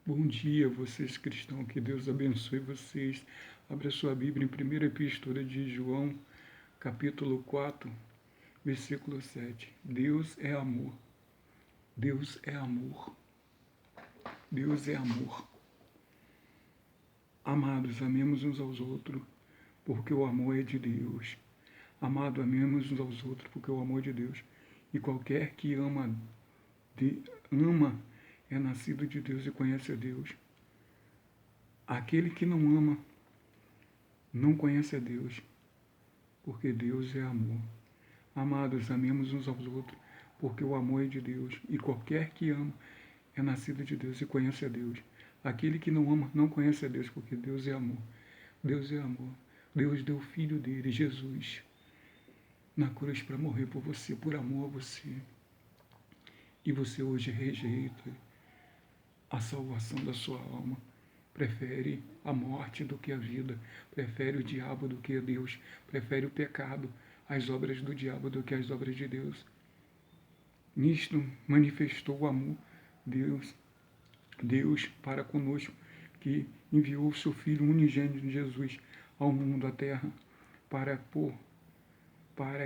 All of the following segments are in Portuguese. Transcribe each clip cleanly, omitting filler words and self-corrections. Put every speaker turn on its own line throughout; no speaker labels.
Bom dia, vocês cristãos, que Deus abençoe vocês. Abra sua Bíblia em 1ª Epístola de João, capítulo 4, versículo 7. Deus é amor. Deus é amor. Deus é amor. Amados, amemos uns aos outros, porque o amor é de Deus. Amado, amemos uns aos outros, porque o amor é de Deus. E qualquer que ama é nascido de Deus e conhece a Deus. Aquele que não ama não conhece a Deus, porque Deus é amor. Amados, amemos uns aos outros, porque o amor é de Deus. E qualquer que ama é nascido de Deus e conhece a Deus. Aquele que não ama não conhece a Deus, porque Deus é amor. Deus é amor. Deus deu o Filho dele, Jesus, na cruz para morrer por você, por amor a você. E você hoje rejeita a salvação da sua alma. Prefere a morte do que a vida. Prefere o diabo do que a Deus. Prefere o pecado, as obras do diabo do que as obras de Deus. Nisto manifestou o amor Deus para conosco, que enviou o seu Filho unigênito Jesus ao mundo, à terra, para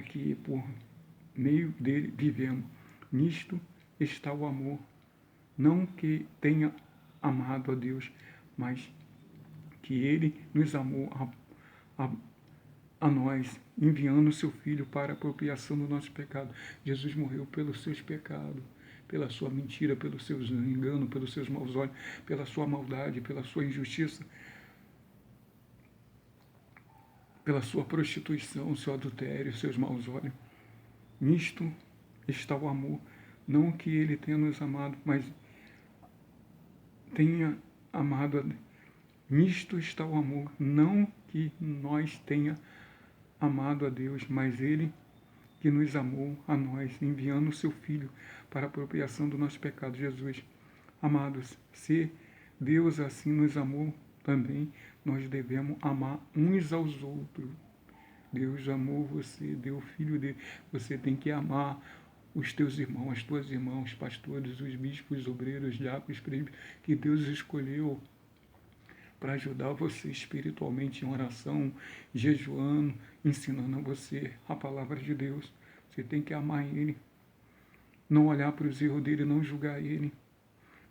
que por meio dele vivemos. Nisto está o amor. Não que tenha amado a Deus, mas que ele nos amou a nós, enviando o seu Filho para a apropriação do nosso pecado. Jesus morreu pelos seus pecados, pela sua mentira, pelos seus enganos, pelos seus maus olhos, pela sua maldade, pela sua injustiça, pela sua prostituição, seu adultério, seus maus olhos. Nisto está o amor. Não que ele tenha nos amado, mas tenha amado a Deus. Nisto está o amor, não que nós tenha amado a Deus, mas ele que nos amou a nós, enviando o seu Filho para a apropriação do nosso pecado, Jesus. Amados, se Deus assim nos amou também, nós devemos amar uns aos outros. Deus amou você, deu o Filho dele. Você tem que amar os teus irmãos, as tuas irmãs, os pastores, os bispos, os obreiros, diáconos, presbíteros, que Deus escolheu para ajudar você espiritualmente em oração, jejuando, ensinando a você a palavra de Deus. Você tem que amar ele, não olhar para os erros dele, não julgar ele,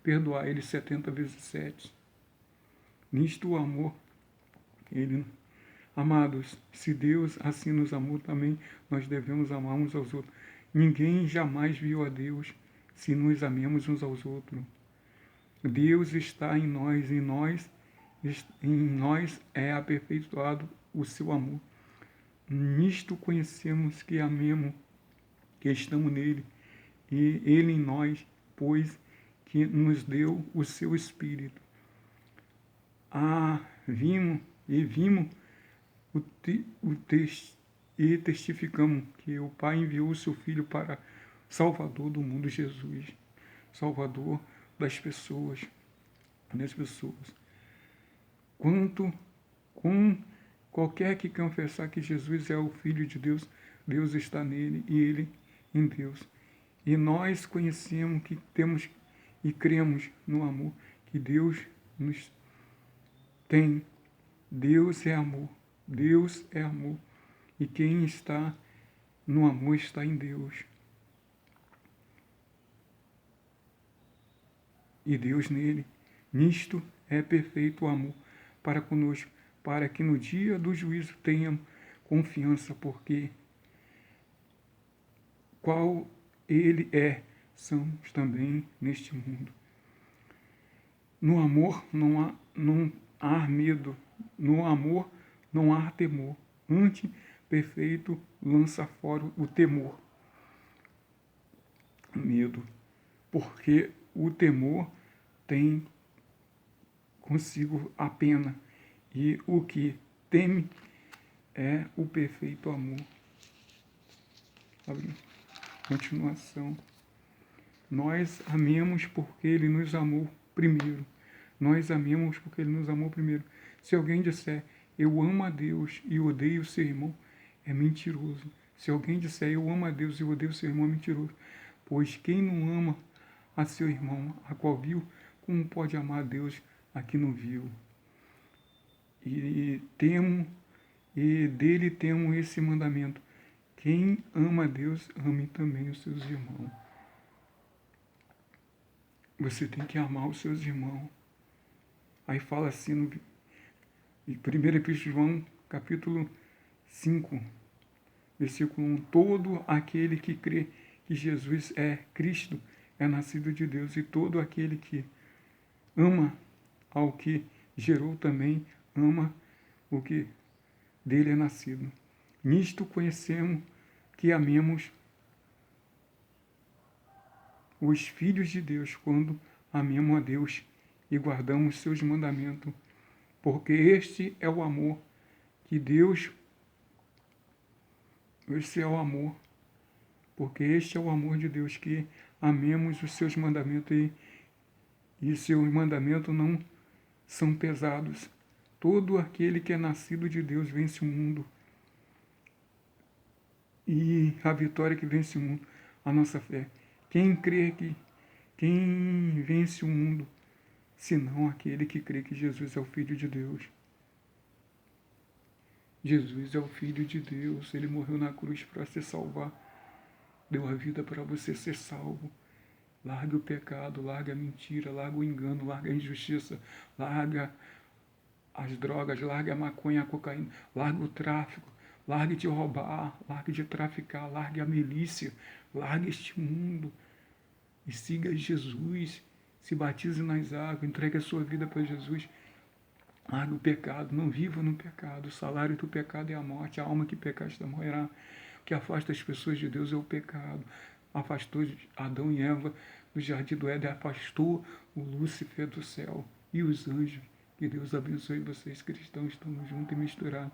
perdoar ele 70 vezes 7. Nisto o amor, ele... Amados, se Deus assim nos amou também, nós devemos amar uns aos outros. Ninguém jamais viu a Deus se nos amemos uns aos outros. Deus está em nós é aperfeiçoado o seu amor. Nisto conhecemos que amemos, que estamos nele, e ele em nós, pois que nos deu o seu Espírito. Vimos e testificamos que o Pai enviou o seu Filho para Salvador do mundo, Jesus, Salvador das pessoas. Com qualquer que confessar que Jesus é o Filho de Deus, Deus está nele e ele em Deus. E nós conhecemos que temos e cremos no amor que Deus nos tem. Deus é amor. Deus é amor. E quem está no amor está em Deus. E Deus nele. Nisto é perfeito o amor para conosco, para que no dia do juízo tenhamos confiança, porque qual ele é, somos também neste mundo. No amor não há medo, no amor não há temor. Antes, perfeito lança fora o temor, medo, porque o temor tem consigo a pena, e o que teme é o perfeito amor. Continuação. Nós amemos porque ele nos amou primeiro. Nós amemos porque ele nos amou primeiro. Se alguém disser, eu amo a Deus e odeio o seu irmão, é mentiroso. Se alguém disser, eu amo a Deus e odeio o seu irmão, é mentiroso. Pois quem não ama a seu irmão, a qual viu, como pode amar a Deus a que não viu? E dele temos esse mandamento: quem ama a Deus, ame também os seus irmãos. Você tem que amar os seus irmãos. Aí fala assim no 1 Epístola de João, capítulo 5, versículo 1. Todo aquele que crê que Jesus é Cristo é nascido de Deus, e todo aquele que ama ao que gerou também ama o que dele é nascido. Nisto conhecemos que amemos os filhos de Deus, quando amemos a Deus e guardamos seus mandamentos, porque este é o amor que Deus, esse é o amor, porque este é o amor de Deus, que amemos os seus mandamentos, e seus mandamentos não são pesados. Todo aquele que é nascido de Deus vence o mundo. E a vitória que vence o mundo, a nossa fé. Quem vence o mundo, senão aquele que crê que Jesus é o Filho de Deus? Jesus é o Filho de Deus. Ele morreu na cruz para se salvar. Deu a vida para você ser salvo. Larga o pecado, larga a mentira, larga o engano, larga a injustiça, larga as drogas, larga a maconha, a cocaína, larga o tráfico, largue de roubar, largue de traficar, largue a milícia, largue este mundo e siga Jesus. Se batize nas águas, entregue a sua vida para Jesus. Largue o pecado, não viva no pecado. O salário do pecado é a morte, a alma que pecar esta morrerá. O que afasta as pessoas de Deus é o pecado. Afastou Adão e Eva do jardim do Éden, afastou o Lúcifer do céu e os anjos. Que Deus abençoe vocês, cristãos, estamos juntos e misturados.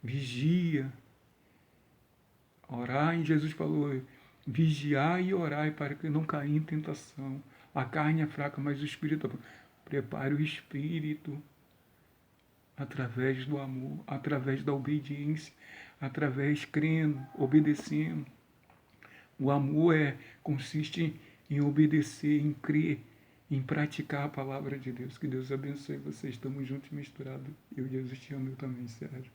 Vigia. Orar, e Jesus falou: vigiai e orai para que não caia em tentação. A carne é fraca, mas o espírito é bom. Prepare o espírito através do amor, através da obediência, através crendo, obedecendo. O amor consiste em obedecer, em crer, em praticar a palavra de Deus. Que Deus abençoe vocês. Estamos juntos e misturados. Eu, Jesus, te amo, eu também, Sérgio.